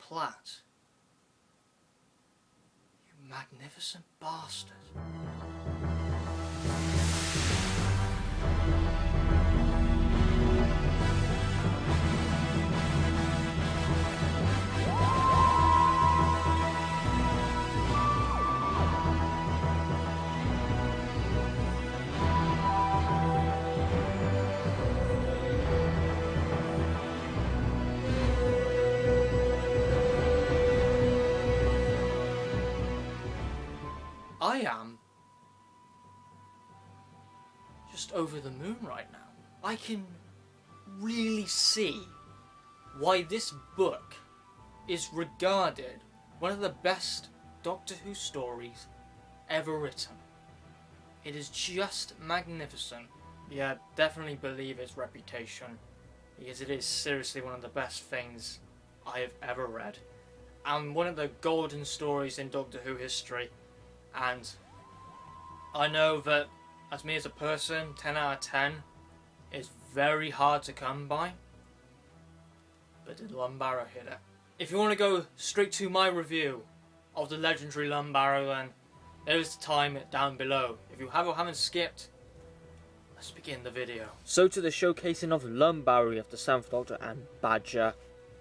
Platt. You magnificent bastard. I am just over the moon right now. I can really see why this book is regarded one of the best Doctor Who stories ever written. It is just magnificent. Yeah, definitely believe its reputation, because it is seriously one of the best things I have ever read, and one of the golden stories in Doctor Who history. And I know that, as me as a person, 10 out of 10 is very hard to come by, but did Lungbarrow hit it? If you want to go straight to my review of the legendary Lungbarrow, then there's the time down below. If you have or haven't skipped, let's begin the video. So to the showcasing of Lungbarrow of the 7th Doctor and Badger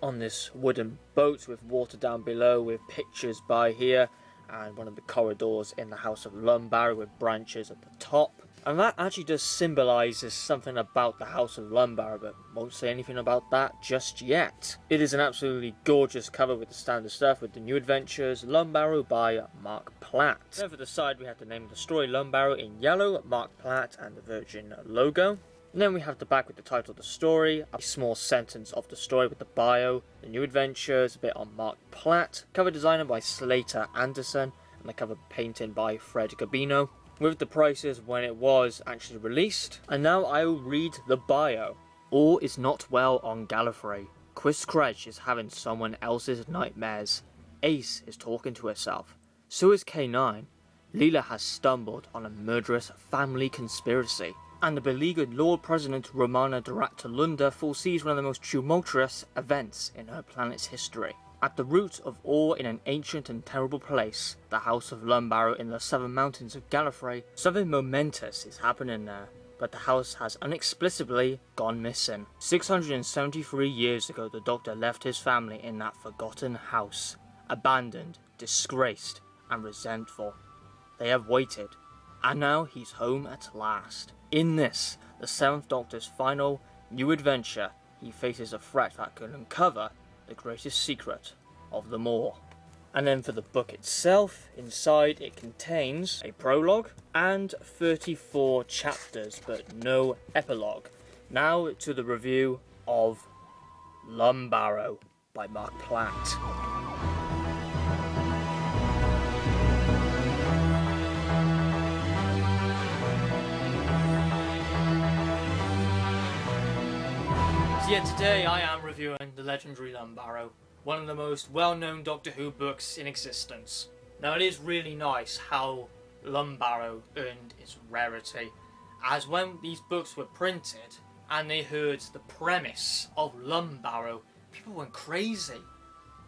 on this wooden boat with water down below, with pictures by here, and one of the corridors in the House of Lungbarrow with branches at the top. And that actually just symbolises something about the House of Lungbarrow, but won't say anything about that just yet. It is an absolutely gorgeous cover with the standard stuff, with the New Adventures Lungbarrow by Mark Platt. Then for the side we have the name of the story, Lungbarrow, in yellow, Mark Platt, and the Virgin logo. And then we have the back with the title of the story, a small sentence of the story with the bio, the New Adventures, a bit on Mark Platt, cover designer by Slater Anderson, and the cover painting by Fred Gabino, with the prices when it was actually released. And now I will read the bio. All is not well on Gallifrey. Chris Kretsch is having someone else's nightmares. Ace is talking to herself. So is K9. Leela has stumbled on a murderous family conspiracy. And the beleaguered Lord President Romana Director foresees one of the most tumultuous events in her planet's history. At the root of all in an ancient and terrible place, the House of Lungbarrow in the southern mountains of Gallifrey, something momentous is happening there, but the house has inexplicably gone missing. 673 years ago, the Doctor left his family in that forgotten house, abandoned, disgraced, and resentful. They have waited, and now he's home at last. In this, the 7th Doctor's final new adventure, he faces a threat that could uncover the greatest secret of them all. And then for the book itself, inside it contains a prologue and 34 chapters, but no epilogue. Now to the review of Lungbarrow by Mark Platt. Yeah, today I am reviewing the legendary Lungbarrow, one of the most well-known Doctor Who books in existence. Now it is really nice how Lungbarrow earned its rarity, as when these books were printed and they heard the premise of Lungbarrow, people went crazy.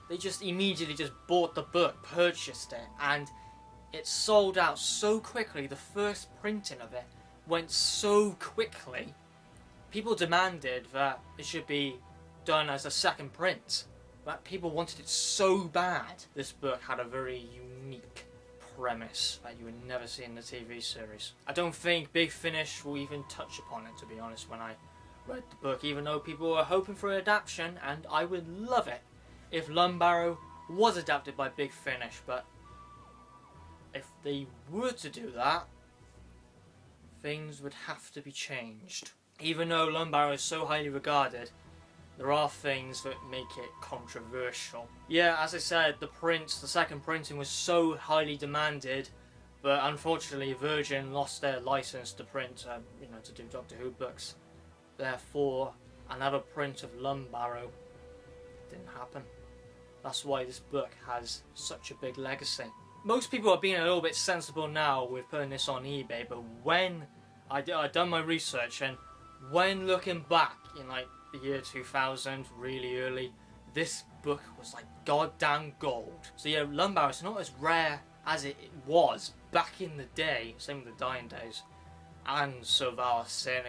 They just immediately just bought the book, purchased it, and it sold out so quickly. The first printing of it went so quickly. People demanded that it should be done as a second print, but people wanted it so bad. This book had a very unique premise that you would never see in the TV series. I don't think Big Finish will even touch upon it, to be honest, when I read the book, even though people were hoping for an adaptation, and I would love it if Lungbarrow was adapted by Big Finish, but if they were to do that, things would have to be changed. Even though Lungbarrow is so highly regarded, there are things that make it controversial. Yeah, as I said, the second printing was so highly demanded, but unfortunately Virgin lost their license to print, to do Doctor Who books. Therefore, another print of Lungbarrow didn't happen. That's why this book has such a big legacy. Most people are being a little bit sensible now with putting this on eBay, but when I'd done my research, and when looking back in like the year 2000, really early, this book was like goddamn gold. So yeah, Lungbarrow is not as rare as it was back in the day, same with the Dying Days, and Soval's Sin.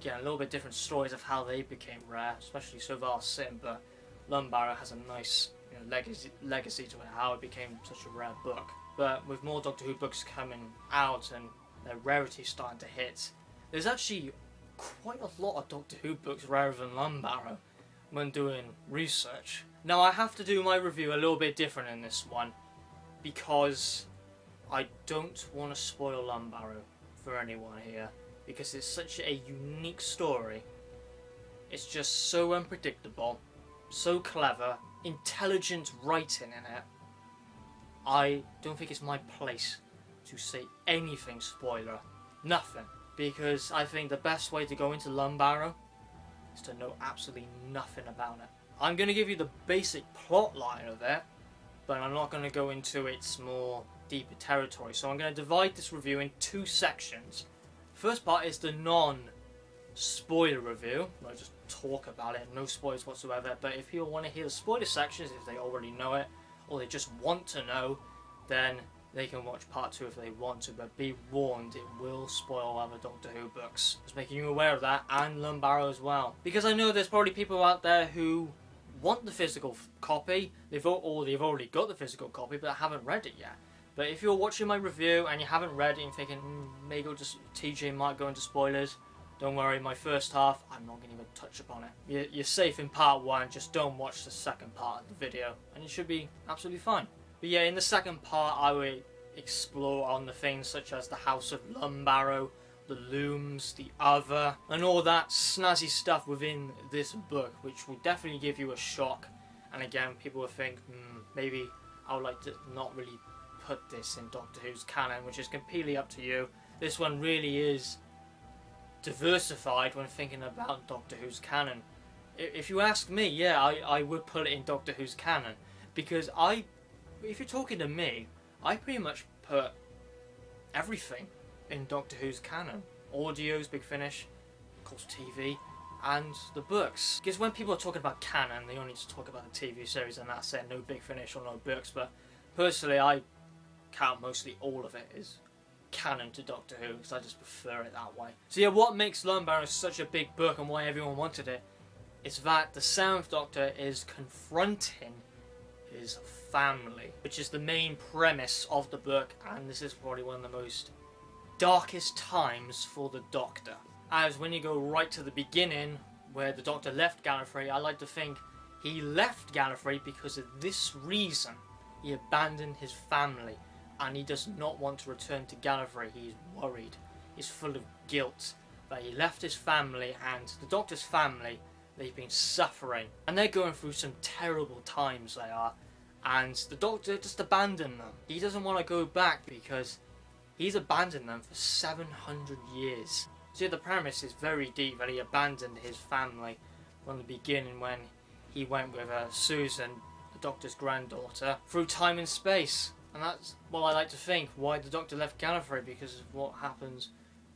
Again, a little bit different stories of how they became rare, especially Soval's Sin, but Lungbarrow has a nice legacy to it, how it became such a rare book. But with more Doctor Who books coming out and their rarity starting to hit, there's actually quite a lot of Doctor Who books rarer than Lungbarrow when doing research. Now I have to do my review a little bit different in this one because I don't want to spoil Lungbarrow for anyone here, because it's such a unique story. It's just so unpredictable, so clever, intelligent writing in it. I don't think it's my place to say anything spoiler, nothing, because I think the best way to go into Lungbarrow is to know absolutely nothing about it. I'm going to give you the basic plot line of it, but I'm not going to go into its more deeper territory. So I'm going to divide this review in two sections. First part is the non-spoiler review, where I just talk about it, no spoilers whatsoever. But if people want to hear the spoiler sections, if they already know it, or they just want to know, then they can watch part 2 if they want to, but be warned, it will spoil other Doctor Who books. Just making you aware of that, and Lungbarrow as well. Because I know there's probably people out there who want the physical copy, they've already got the physical copy, but haven't read it yet. But if you're watching my review and you haven't read it and thinking, maybe TJ might go into spoilers, don't worry, my first half, I'm not going to even touch upon it. You're safe in part 1, just don't watch the second part of the video, and you should be absolutely fine. But yeah, in the second part, I will explore on the things such as the House of Lungbarrow, the looms, the other, and all that snazzy stuff within this book, which will definitely give you a shock. And again, people will think, maybe I would like to not really put this in Doctor Who's canon, which is completely up to you. This one really is diversified when thinking about Doctor Who's canon. If you ask me, yeah, I would put it in Doctor Who's canon, because if you're talking to me, I pretty much put everything in Doctor Who's canon. Audio's Big Finish, of course TV, and the books. Because when people are talking about canon, they only just talk about the TV series and that's it, no Big Finish or no books, but personally I count mostly all of it as canon to Doctor Who, because I just prefer it that way. So yeah, what makes Lungbarrow such a big book and why everyone wanted it is that the 7th Doctor is confronting his family, which is the main premise of the book, and this is probably one of the most darkest times for the Doctor. As when you go right to the beginning, where the Doctor left Gallifrey, I like to think he left Gallifrey because of this reason. He abandoned his family, and he does not want to return to Gallifrey. He's worried. He's full of guilt that he left his family, and the Doctor's family, they've been suffering, and they're going through some terrible times, they are. And the Doctor just abandoned them. He doesn't want to go back because he's abandoned them for 700 years. So the premise is very deep, that he abandoned his family from the beginning when he went with Susan, the Doctor's granddaughter, through time and space. And that's what I like to think, why the Doctor left Gallifrey, because of what happens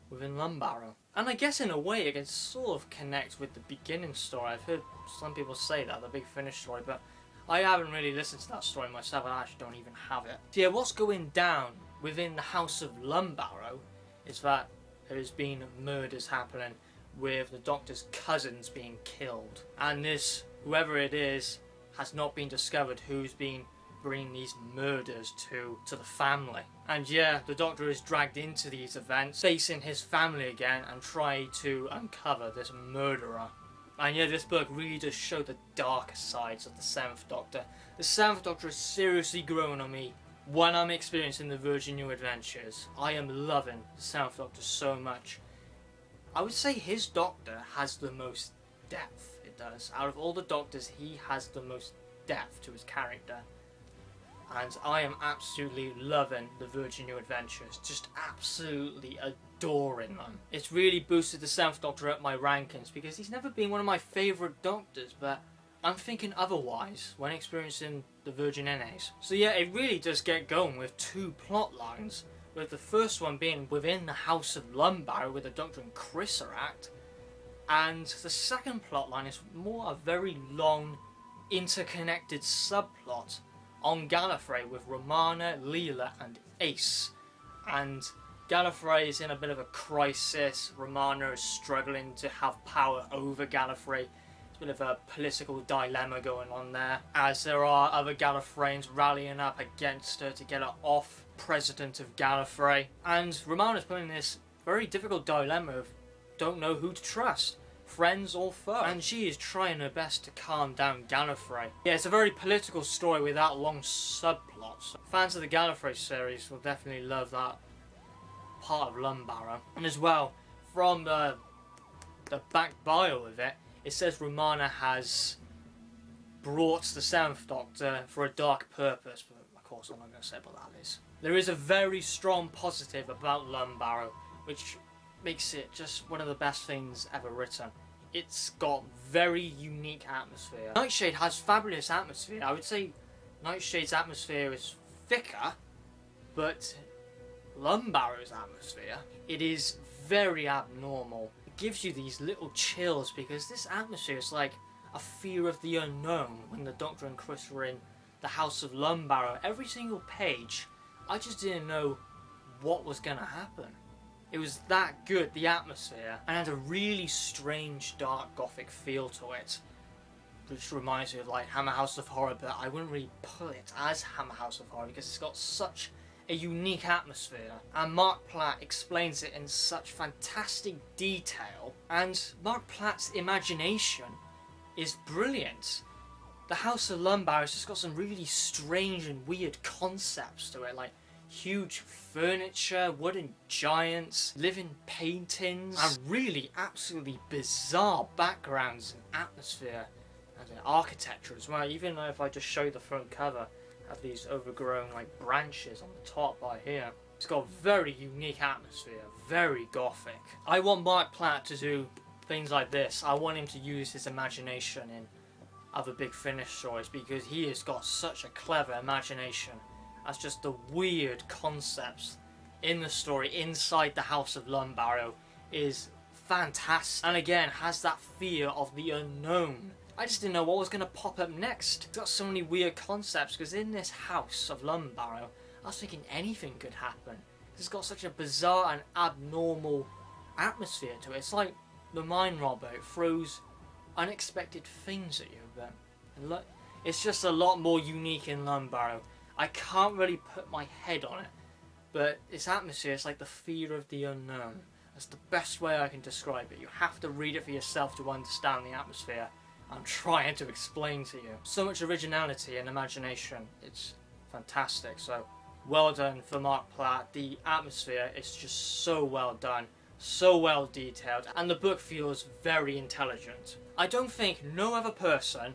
within Lungbarrow. And I guess in a way it can sort of connect with the beginning story. I've heard some people say that, the Big Finish story, but I haven't really listened to that story myself, and I actually don't even have it. So yeah, what's going down within the House of Lungbarrow is that there's been murders happening with the Doctor's cousins being killed. And this, whoever it is, has not been discovered who's been bringing these murders to the family. And yeah, the Doctor is dragged into these events, facing his family again and trying to uncover this murderer. And yeah, this book really does show the darker sides of the 7th Doctor. The 7th Doctor is seriously growing on me when I'm experiencing the Virgin New Adventures. I am loving the 7th Doctor so much. I would say his Doctor has the most depth, it does. Out of all the Doctors, he has the most depth to his character. And I am absolutely loving the Virgin New Adventures, just absolutely adoring them. It's really boosted the 7th Doctor up my rankings, because he's never been one of my favourite Doctors, but I'm thinking otherwise when experiencing the Virgin NAs. So yeah, it really does get going with 2 plot lines, with the first one being within the House of Lungbarrow, where the Doctor and Chris are at, and the second plot line is more a very long interconnected subplot on Gallifrey with Romana, Leela and Ace. And Gallifrey is in a bit of a crisis. Romana is struggling to have power over Gallifrey. It's a bit of a political dilemma going on there, as there are other Gallifreyans rallying up against her to get her off president of Gallifrey. And Romana's put in this very difficult dilemma of don't know who to trust, friends or foe. And she is trying her best to calm down Gallifrey. Yeah, it's a very political story without long subplots. Fans of the Gallifrey series will definitely love that part of Lungbarrow. And as well, from the back bio of it, it says Romana has brought the 7th Doctor for a dark purpose, but of course I'm not going to say what that is. There is a very strong positive about Lungbarrow, which makes it just one of the best things ever written. It's got very unique atmosphere. Nightshade has fabulous atmosphere. I would say Nightshade's atmosphere is thicker, but Lungbarrow's atmosphere, it is very abnormal. It gives you these little chills because this atmosphere is like a fear of the unknown. When the Doctor and Chris were in the House of Lungbarrow, every single page, I just didn't know what was going to happen. It was that good, the atmosphere, and had a really strange dark gothic feel to it, which reminds me of like Hammer House of Horror, but I wouldn't really put it as Hammer House of Horror because it's got such a unique atmosphere, and Mark Platt explains it in such fantastic detail, and Mark Platt's imagination is brilliant. The House of Lungbarrow has just got some really strange and weird concepts to it, like huge furniture, wooden giants, living paintings, and really absolutely bizarre backgrounds and atmosphere and architecture as well. Even though if I just show the front cover, have these overgrown like branches on the top by here. It's got a very unique atmosphere, very gothic. I want Mark Platt to do things like this. I want him to use his imagination in other Big Finish stories because he has got such a clever imagination. That's just the weird concepts in the story inside the House of Lungbarrow is fantastic. And again, has that fear of the unknown. I just didn't know what was going to pop up next. It's got so many weird concepts because in this House of Lungbarrow, I was thinking anything could happen. It's got such a bizarre and abnormal atmosphere to it. It's like the Mind Robber. It throws unexpected things at you, but it's just a lot more unique in Lungbarrow. I can't really put my head on it, but its atmosphere is like the fear of the unknown. That's the best way I can describe it. You have to read it for yourself to understand the atmosphere I'm trying to explain to you. So much originality and imagination. It's fantastic. So well done for Mark Platt. The atmosphere is just so well done, so well detailed, and the book feels very intelligent. I don't think no other person,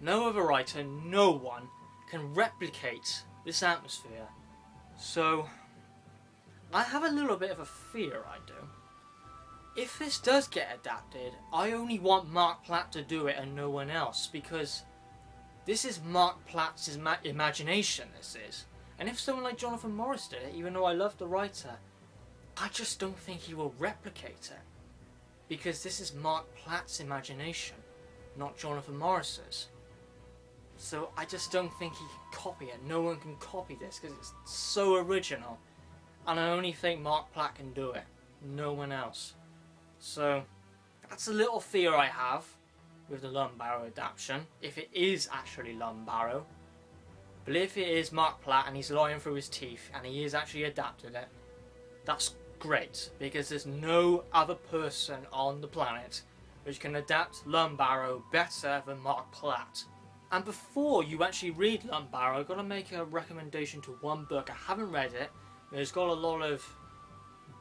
no other writer, no one can replicate this atmosphere. So I have a little bit of a fear, I do. If this does get adapted, I only want Mark Platt to do it and no one else, because this is Mark Platt's imagination, this is. And if someone like Jonathan Morris did it, even though I love the writer, I just don't think he will replicate it. Because this is Mark Platt's imagination, not Jonathan Morris's. So I just don't think he can copy it. No one can copy this because it's so original. And I only think Mark Platt can do it. No one else. So that's a little fear I have with the Lungbarrow adaptation. If it is actually Lungbarrow. But if it is Mark Platt and he's lying through his teeth and he is actually adapted it, that's great. Because there's no other person on the planet which can adapt Lungbarrow better than Mark Platt. And before you actually read Lungbarrow, I've got to make a recommendation to one book. I haven't read it, but it's got a lot of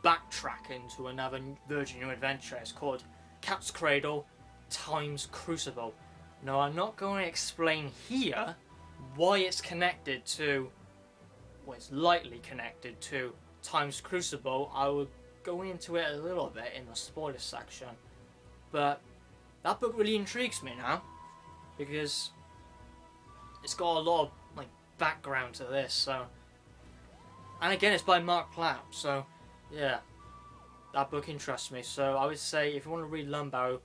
backtracking to another Virgin New Adventure. It's called Cat's Cradle, Time's Crucible. Now, I'm not going to explain here why it's connected to, well, it's lightly connected to Time's Crucible. I will go into it a little bit in the spoiler section. But that book really intrigues me now, because it's got a lot of like background to this. So, and again, it's by Mark Platt. So, yeah, that book interests me. So I would say if you want to read Lungbarrow,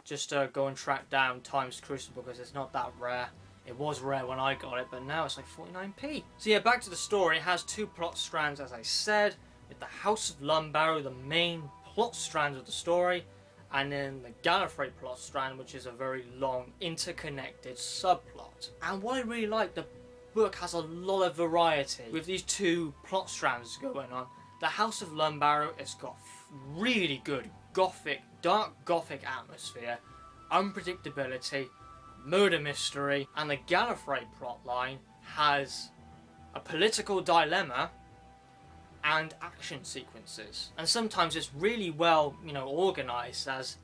just to go and track down Time's Crucible because it's not that rare. It was rare when I got it, but now it's like 49p. So yeah, back to the story. It has 2 plot strands, as I said, with the House of Lungbarrow, the main plot strand of the story, and then the Gallifrey plot strand, which is a very long, interconnected subplot. And what I really like, the book has a lot of variety with these 2 plot strands going on. The House of Lungbarrow, it's got really good gothic, dark gothic atmosphere, unpredictability, murder mystery, and the Gallifrey plotline has a political dilemma and action sequences. And sometimes it's really well, organised, as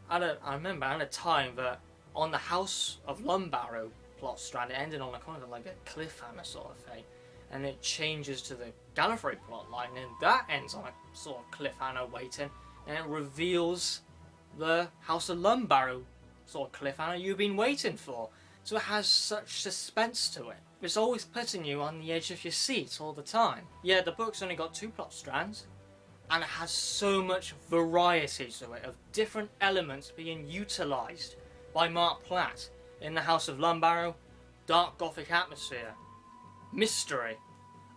I remember at a time that on the House of Lungbarrow plot strand, it ended on a kind of like a cliffhanger sort of thing, and it changes to the Gallifrey plotline, and that ends on a sort of cliffhanger waiting, and it reveals the House of Lungbarrow sort of cliffhanger you've been waiting for. So it has such suspense to it. It's always putting you on the edge of your seat all the time. Yeah, the book's only got 2 plot strands, and it has so much variety to it of different elements being utilised by Mark Platt in the House of Lungbarrow. Dark gothic atmosphere, mystery,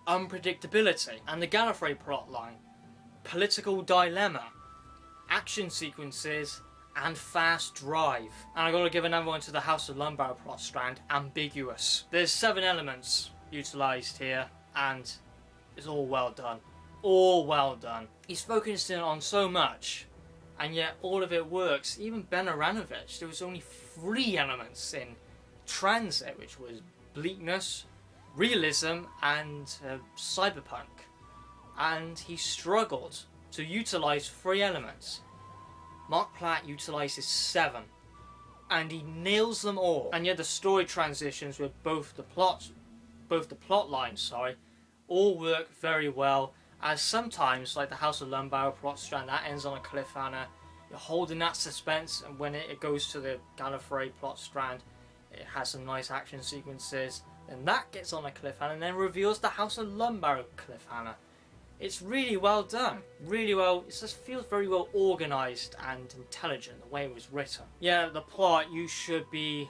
unpredictability, and the Gallifrey plotline, political dilemma, action sequences, and fast drive. And I gotta give another one to the House of Lungbarrow plot strand, ambiguous. There's 7 elements utilised here, and it's all well done. All well done. He's focused in on so much, and yet all of it works. Even Ben Aranovich, there was only 3 elements in transit, which was bleakness, realism, and cyberpunk. And he struggled to utilise 3 elements. Mark Platt utilises 7, and he nails them all. And yet the story transitions with both the plot lines, all work very well. As sometimes, like the House of Lungbarrow plot strand, that ends on a cliffhanger. You're holding that suspense, and when it goes to the Gallifrey plot strand, it has some nice action sequences. Then that gets on a cliffhanger, and then reveals the House of Lungbarrow cliffhanger. It's really well done. Really well. It just feels very well organised and intelligent, the way it was written. Yeah, the plot, you should be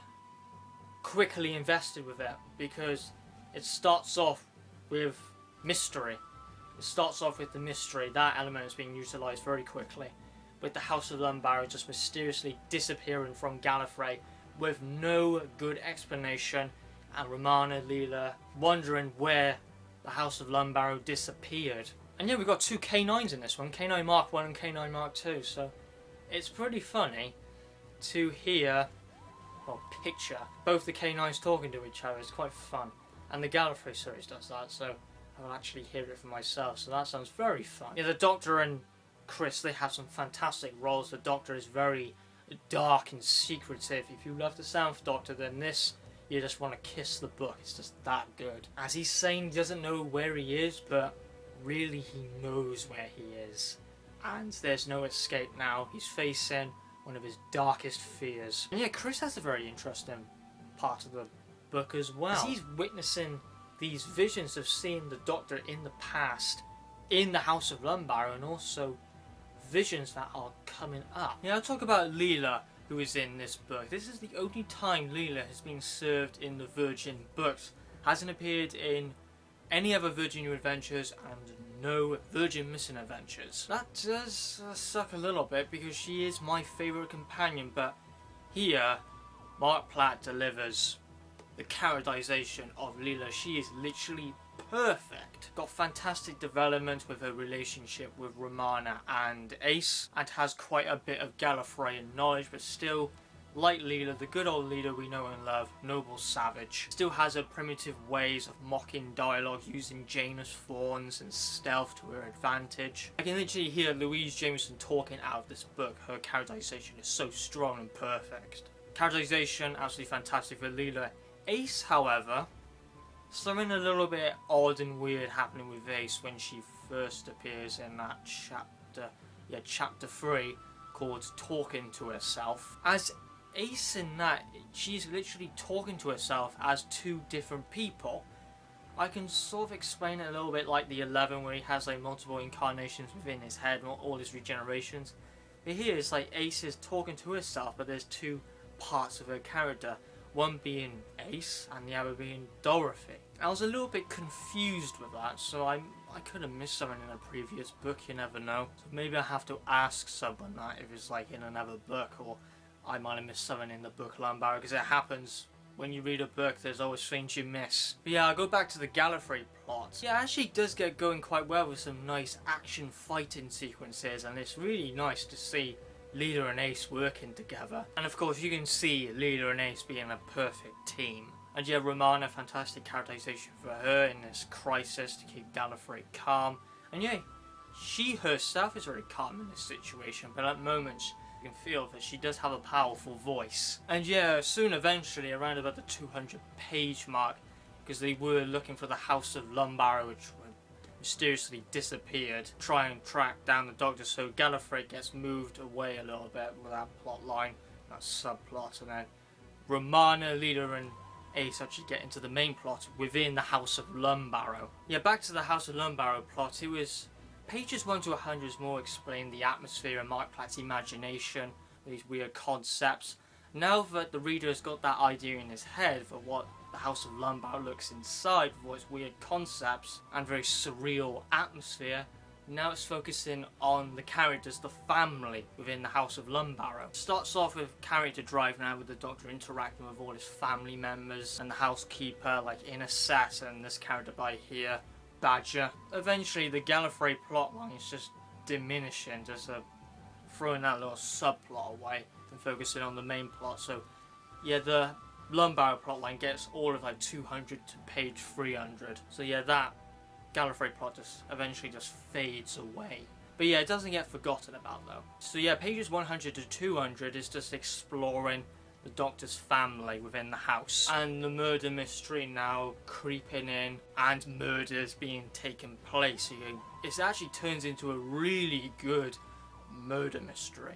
quickly invested with it, because it starts off with mystery. It starts off with the mystery. That element is being utilised very quickly, with the House of Lungbarrow just mysteriously disappearing from Gallifrey with no good explanation, and Romana Leela wondering where the House of Lungbarrow disappeared. And yeah, we've got 2 K9s in this one, K9 Mark 1 and K9 Mark 2, so it's pretty funny to picture both the K9s talking to each other. It's quite fun. And the Gallifrey series does that, so I'll actually hear it for myself, so that sounds very fun. Yeah, the Doctor and Chris, they have some fantastic roles. The Doctor is very dark and secretive. If you love the 7th Doctor, then this, you just want to kiss the book. It's just that good. As he's saying, he doesn't know where he is, but really he knows where he is. And there's no escape now. He's facing one of his darkest fears. And yeah, Chris has a very interesting part of the book as well. As he's witnessing these visions of seeing the Doctor in the past, in the House of Lungbarrow, and also visions that are coming up. Yeah, I'll talk about Leela, who is in this book. This is the only time Leela has been served in the Virgin books. Hasn't appeared in any other Virgin New Adventures, and no Virgin Missing Adventures. That does suck a little bit, because she is my favourite companion, but here, Mark Platt delivers. The characterisation of Leela, she is literally perfect. Got fantastic development with her relationship with Romana and Ace, and has quite a bit of Gallifreyan knowledge, but still, like Leela, the good old Leela we know and love, noble savage, still has her primitive ways of mocking dialogue, using Janus fawns and stealth to her advantage. I can literally hear Louise Jameson talking out of this book. Her characterisation is so strong and perfect. Characterisation absolutely fantastic for Leela. Ace, however, something a little bit odd and weird happening with Ace when she first appears in that chapter 3, called Talking to Herself. As Ace in that, she's literally talking to herself as 2 different people. I can sort of explain it a little bit like the 11, where he has like multiple incarnations within his head, all his regenerations. But here it's like Ace is talking to herself, but there's two parts of her character. One being Ace and the other being Dorothy. I was a little bit confused with that, so I could have missed something in a previous book, you never know. So maybe I have to ask someone that if it's like in another book, or I might have missed something in the book Lungbarrow, because it happens. When you read a book, there's always things you miss. But yeah, I'll go back to the Gallifrey plot. Yeah, it actually does get going quite well with some nice action fighting sequences, and it's really nice to see Leela and Ace working together. And of course, you can see Leela and Ace being a perfect team. And yeah, Romana, fantastic characterization for her in this crisis to keep Gallifrey calm. And yeah, she herself is very calm in this situation, but at moments you can feel that she does have a powerful voice. And yeah, soon eventually, around about the 200 page mark, because they were looking for the House of Lungbarrow, which mysteriously disappeared, try and track down the Doctor, so Gallifrey gets moved away a little bit with that plot line, that subplot, and then Romana, Leela and Ace actually get into the main plot within the House of Lungbarrow. Yeah, back to the House of Lungbarrow plot, it was pages 1 to 100 is more explain the atmosphere and Mark Platt's imagination, these weird concepts. Now that the reader has got that idea in his head for what the House of Lungbarrow looks inside, with its weird concepts and very surreal atmosphere, now it's focusing on the characters, the family within the House of Lungbarrow. It starts off with character drive now, with the Doctor interacting with all his family members and the housekeeper, like in a set, and this character by here, Badger. Eventually the Gallifrey plotline is just diminishing, just throwing that little subplot away and focusing on the main plot. So yeah, the Lungbarrow plotline gets all of like 200 to page 300. So yeah, that Gallifrey plot just eventually just fades away. But yeah, it doesn't get forgotten about though. So yeah, pages 100 to 200 is just exploring the Doctor's family within the house and the murder mystery now creeping in and murders being taken place. So it actually turns into a really good murder mystery.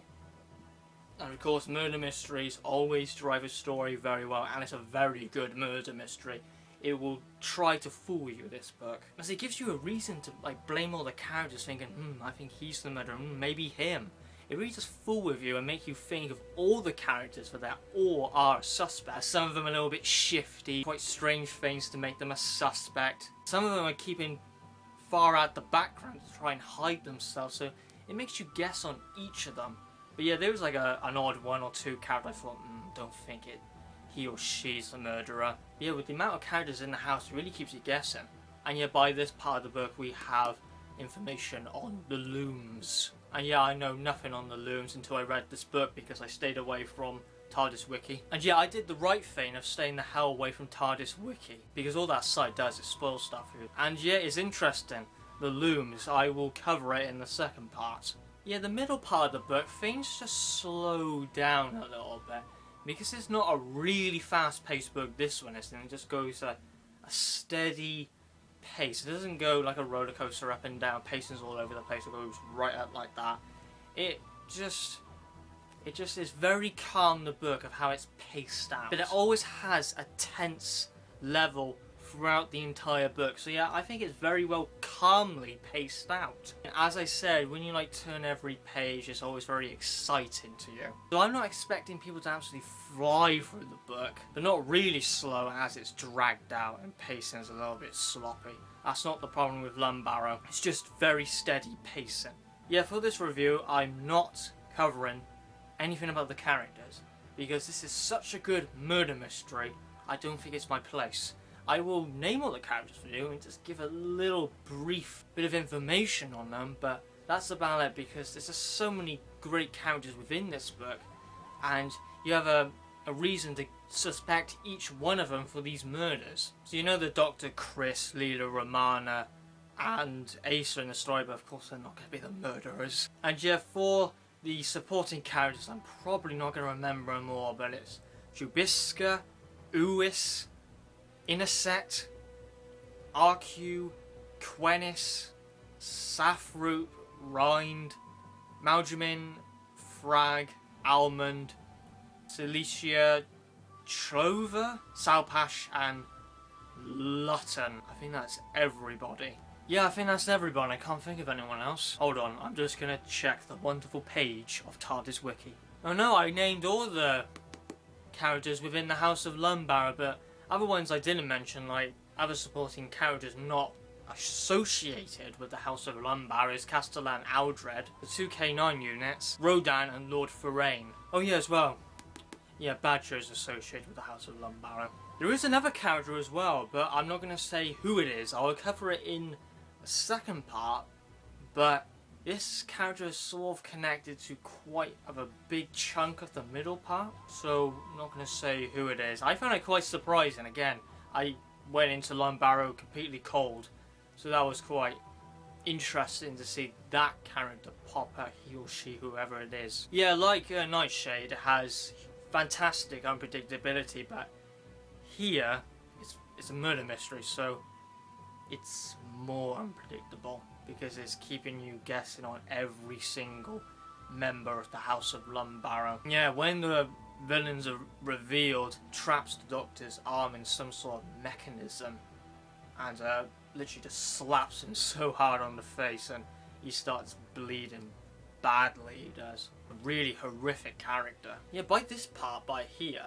And of course, murder mysteries always drive a story very well, and it's a very good murder mystery. It will try to fool you, this book, as it gives you a reason to like blame all the characters, thinking, I think he's the murderer, maybe him. It really does fool with you and make you think of all the characters, for they all are suspects. Some of them are a little bit shifty, quite strange things to make them a suspect. Some of them are keeping far out the background to try and hide themselves, so it makes you guess on each of them. But yeah, there was like an odd one or two characters I thought, don't think he or she's the murderer. But yeah, with the amount of characters in the house, it really keeps you guessing. And yeah, by this part of the book, we have information on the looms. And yeah, I know nothing on the looms until I read this book, because I stayed away from TARDIS Wiki. And yeah, I did the right thing of staying the hell away from TARDIS Wiki, because all that site does is spoil stuff for you. And yeah, it's interesting. The looms, I will cover it in the second part. Yeah, the middle part of the book, things just slow down a little bit, because it's not a really fast-paced book, this one is, and it just goes a steady pace. It doesn't go like a roller coaster up and down, pacing's all over the place, it goes right up like that. It just is very calm, the book, of how it's paced out. But it always has a tense level throughout the entire book. So yeah, I think it's very well calmly paced out. And as I said, when you like turn every page, it's always very exciting to you. So I'm not expecting people to absolutely fly through the book. They're not really slow as it's dragged out and pacing is a little bit sloppy. That's not the problem with Lungbarrow. It's just very steady pacing. Yeah, for this review, I'm not covering anything about the characters, because this is such a good murder mystery, I don't think it's my place. I will name all the characters for you and just give a little brief bit of information on them, but that's about it, because there's just so many great characters within this book, and you have a reason to suspect each one of them for these murders. So you know the Doctor, Chris, Leela, Romana, and Ace in the story, but of course they're not going to be the murderers. And yeah, for the supporting characters, I'm probably not going to remember them all, but it's Jubiska, Uwis, Inaset, RQ, Quenis, Safroop, Rind, Maljamin, Frag, Almond, Cilicia, Trover, Salpash, and Lutton. I think that's everybody. Yeah, I think that's everyone. I can't think of anyone else. Hold on, I'm just gonna check the wonderful page of TARDIS Wiki. Oh no, I named all the characters within the House of Lungbarrow, but other ones I didn't mention, like other supporting characters not associated with the House of Lungbarrow, is Castellan Aldred, the 2K9 units, Rodan and Lord Ferrain. Oh yeah, as well. Yeah, Badger is associated with the House of Lungbarrow. There is another character as well, but I'm not going to say who it is. I'll cover it in the second part, but this character is sort of connected to quite of a big chunk of the middle part, so I'm not going to say who it is. I found it quite surprising. Again, I went into Lungbarrow completely cold, so that was quite interesting to see that character pop out, he or she, whoever it is. Yeah, like Nightshade, it has fantastic unpredictability, but here it's a murder mystery, so it's more unpredictable because it's keeping you guessing on every single member of the House of Lungbarrow. Yeah, when the villains are revealed, traps the Doctor's arm in some sort of mechanism and literally just slaps him so hard on the face and he starts bleeding badly. He does. A really horrific character. Yeah, by this part, by here,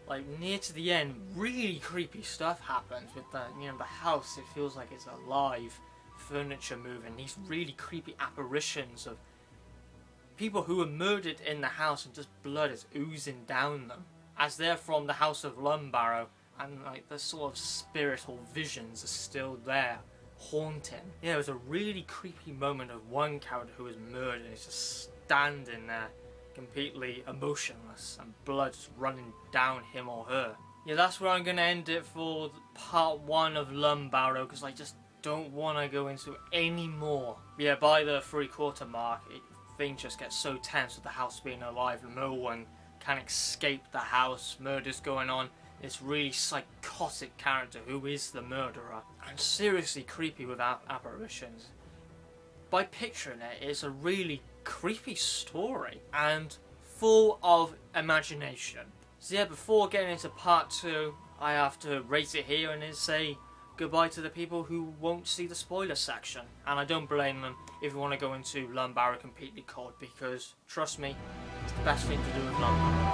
like near to the end, really creepy stuff happens with the, the house. It feels like it's alive, furniture moving, these really creepy apparitions of people who were murdered in the house and just blood is oozing down them as they're from the House of Lungbarrow, and like the sort of spiritual visions are still there, haunting. Yeah, it was a really creepy moment of one character who was murdered and he's just standing there completely emotionless and blood's running down him or her. Yeah, that's where I'm going to end it for part 1 of Lungbarrow, because I just don't want to go into any more. Yeah, by the 3/4 mark, things just get so tense with the house being alive, no one can escape the house, murder's going on. This really psychotic character who is the murderer, and seriously creepy with apparitions. By picturing it, it's a really creepy story and full of imagination. So yeah, before getting into part 2, I have to rate it here and then say goodbye to the people who won't see the spoiler section. And I don't blame them if you want to go into Lungbarrow completely cold, because trust me, it's the best thing to do with Lungbarrow.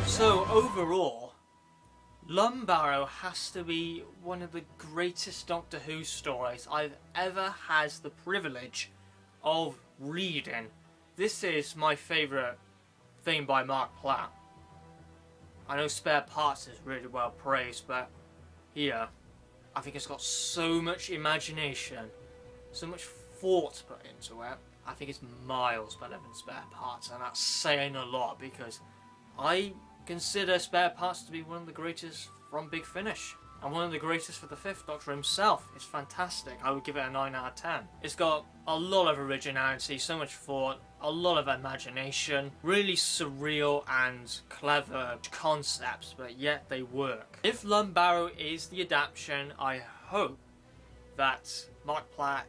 So overall, Lungbarrow has to be one of the greatest Doctor Who stories I've ever had the privilege of reading. This is my favourite thing by Mark Platt. I know Spare Parts is really well praised, but here, I think it's got so much imagination, so much thought put into it. I think it's miles better than Spare Parts, and that's saying a lot because I consider Spare Parts to be one of the greatest from Big Finish, and one of the greatest for the 5th Doctor himself. It's fantastic. I would give it a 9 out of 10. It's got a lot of originality, so much thought, a lot of imagination, really surreal and clever concepts, but yet they work. If Lungbarrow is the adaptation, I hope that Mark Platt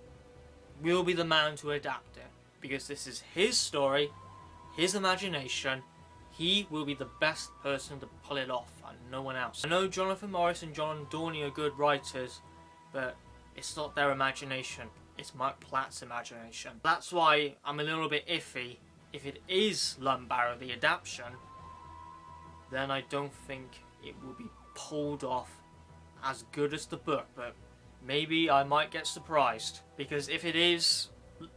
will be the man to adapt it, because this is his story, his imagination. He will be the best person to pull it off, and no one else. I know Jonathan Morris and John Dorney are good writers, but it's not their imagination, it's Mark Platt's imagination. That's why I'm a little bit iffy. If it is Lungbarrow, the adaptation, then I don't think it will be pulled off as good as the book, but maybe I might get surprised. Because if it is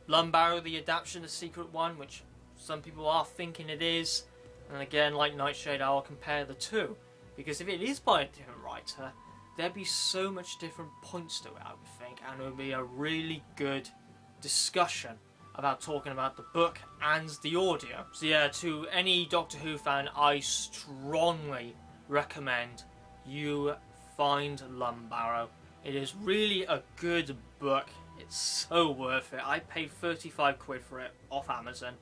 Lungbarrow, the adaptation, the secret one, which some people are thinking it is, and again, like Nightshade, I'll compare the two. Because if it is by a different writer, there'd be so much different points to it, I would think, and it would be a really good discussion about talking about the book and the audio. So yeah, to any Doctor Who fan, I strongly recommend you find Lungbarrow. It is really a good book. It's so worth it. I paid 35 quid for it off Amazon,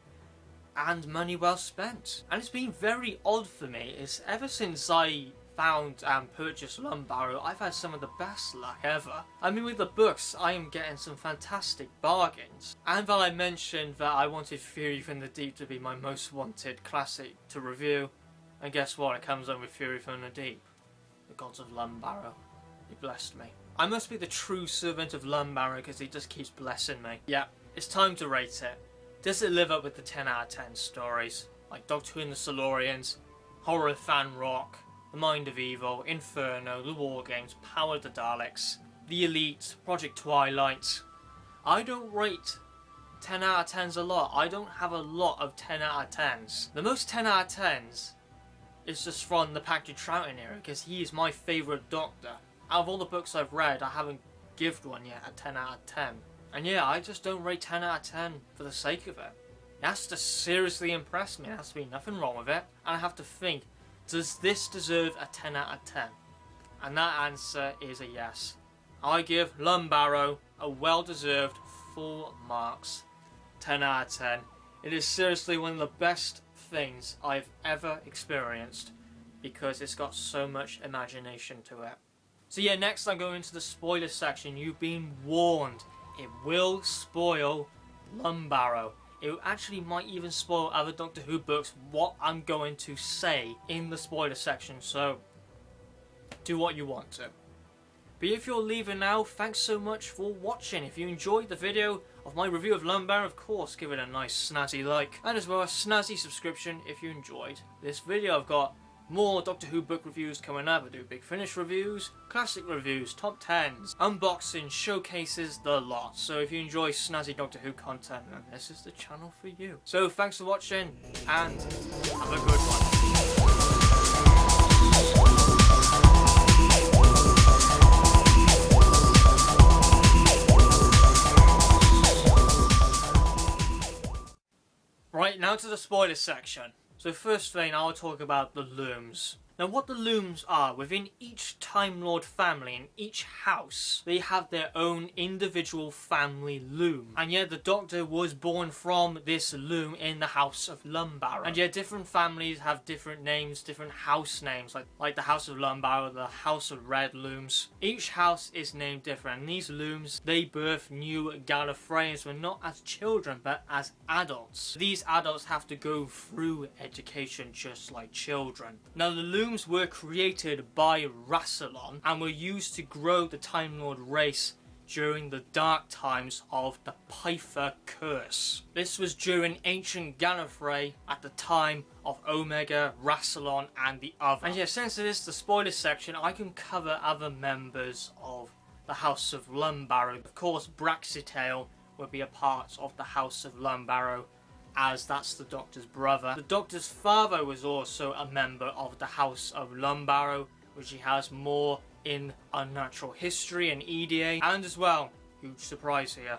and money well spent. And it's been very odd for me, is ever since I found and purchased Lungbarrow, I've had some of the best luck ever. I mean, with the books, I am getting some fantastic bargains. And while I mentioned that I wanted Fury from the Deep to be my most wanted classic to review, and guess what, it comes on with Fury from the Deep. The Gods of Lungbarrow. He blessed me. I must be the true servant of Lungbarrow because he just keeps blessing me. Yeah, it's time to rate it. Does it live up with the 10 out of 10 stories? Like Doctor Who and the Silurians, Horror of Fan Rock, The Mind of Evil, Inferno, The War Games, Power of the Daleks, The Elite, Project Twilight. I don't rate 10 out of 10s a lot. I don't have a lot of 10 out of 10s. The most 10 out of 10s is just from the Patrick Troughton era because he is my favourite Doctor. Out of all the books I've read, I haven't given one yet a 10 out of 10. And yeah, I just don't rate 10 out of 10 for the sake of it. It has to seriously impress me. There has to be nothing wrong with it. And I have to think, does this deserve a 10 out of 10? And that answer is a yes. I give Lungbarrow a well-deserved full marks. 10 out of 10. It is seriously one of the best things I've ever experienced because it's got so much imagination to it. So yeah, next I'm going into the spoiler section. You've been warned. It will spoil Lungbarrow. It actually might even spoil other Doctor Who books what I'm going to say in the spoiler section, so do what you want to. But if you're leaving now, thanks so much for watching. If you enjoyed the video of my review of Lungbarrow, of course, give it a nice snazzy like, and as well a snazzy subscription if you enjoyed this video. I've got more Doctor Who book reviews coming up. I do Big Finish reviews, classic reviews, top 10s, unboxing, showcases, the lot. So if you enjoy snazzy Doctor Who content, then this is the channel for you. So thanks for watching, and have a good one. Right, now to the spoiler section. So first thing, I'll talk about the looms. Now what the looms are, within each Time Lord family in each house, they have their own individual family loom. And yet the Doctor was born from this loom in the House of Lungbarrow. And yet different families have different names, different house names, like the House of Lungbarrow, the House of Red looms. Each house is named different, and these looms, they birth new Gallifreyans, but not as children, but as adults. These adults have to go through education just like children. Now the looms were created by Rassilon and were used to grow the Time Lord race during the dark times of the Pyther Curse. This was during ancient Gallifrey at the time of Omega, Rassilon and the others. And yeah, since it is the spoiler section, I can cover other members of the House of Lungbarrow. Of course, Braxitail will be a part of the House of Lungbarrow, as that's the Doctor's brother. The Doctor's father was also a member of the House of Lungbarrow, which he has more in Unnatural History and EDA. And as well, huge surprise here,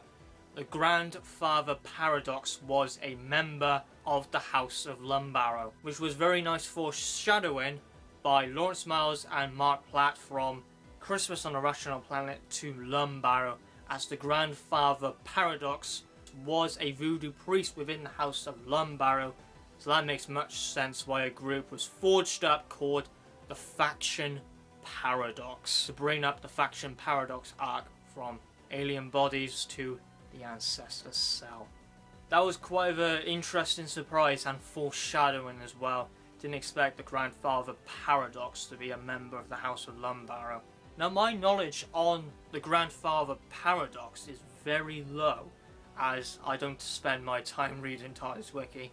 the Grandfather Paradox was a member of the House of Lungbarrow, which was very nice foreshadowing by Lawrence Miles and Mark Platt from Christmas on a Rational Planet to Lungbarrow, as the Grandfather Paradox was a voodoo priest within the House of Lungbarrow, so that makes much sense why a group was forged up called the Faction Paradox, to bring up the Faction Paradox arc from alien bodies to the Ancestor Cell. That was quite an interesting surprise and foreshadowing as well. Didn't expect the Grandfather Paradox to be a member of the House of Lungbarrow. Now my knowledge on the Grandfather Paradox is very low, as I don't spend my time reading TARDIS Wiki,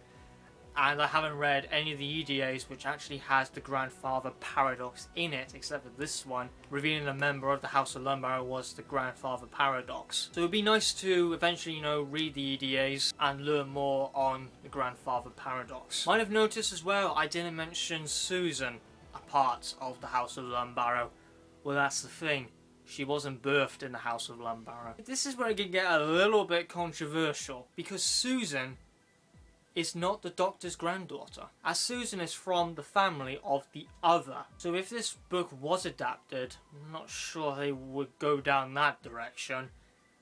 and I haven't read any of the EDAs which actually has the Grandfather Paradox in it, except for this one, revealing a member of the House of Lungbarrow was the Grandfather Paradox. So it would be nice to eventually, read the EDAs and learn more on the Grandfather Paradox. Might have noticed as well, I didn't mention Susan, a part of the House of Lungbarrow. Well, that's the thing. She wasn't birthed in the House of Lungbarrow. This is where it can get a little bit controversial, because Susan is not the Doctor's granddaughter, as Susan is from the family of the Other. So if this book was adapted, I'm not sure they would go down that direction.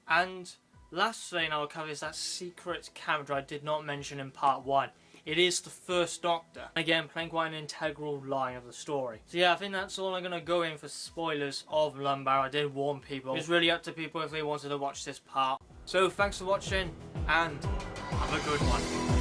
And last thing I'll cover is that secret character I did not mention in part 1. It is the first Doctor. Again, playing quite an integral line of the story. So yeah, I think that's all I'm going to go in for spoilers of Lungbarrow. I did warn people. It's really up to people if they wanted to watch this part. So thanks for watching, and have a good one.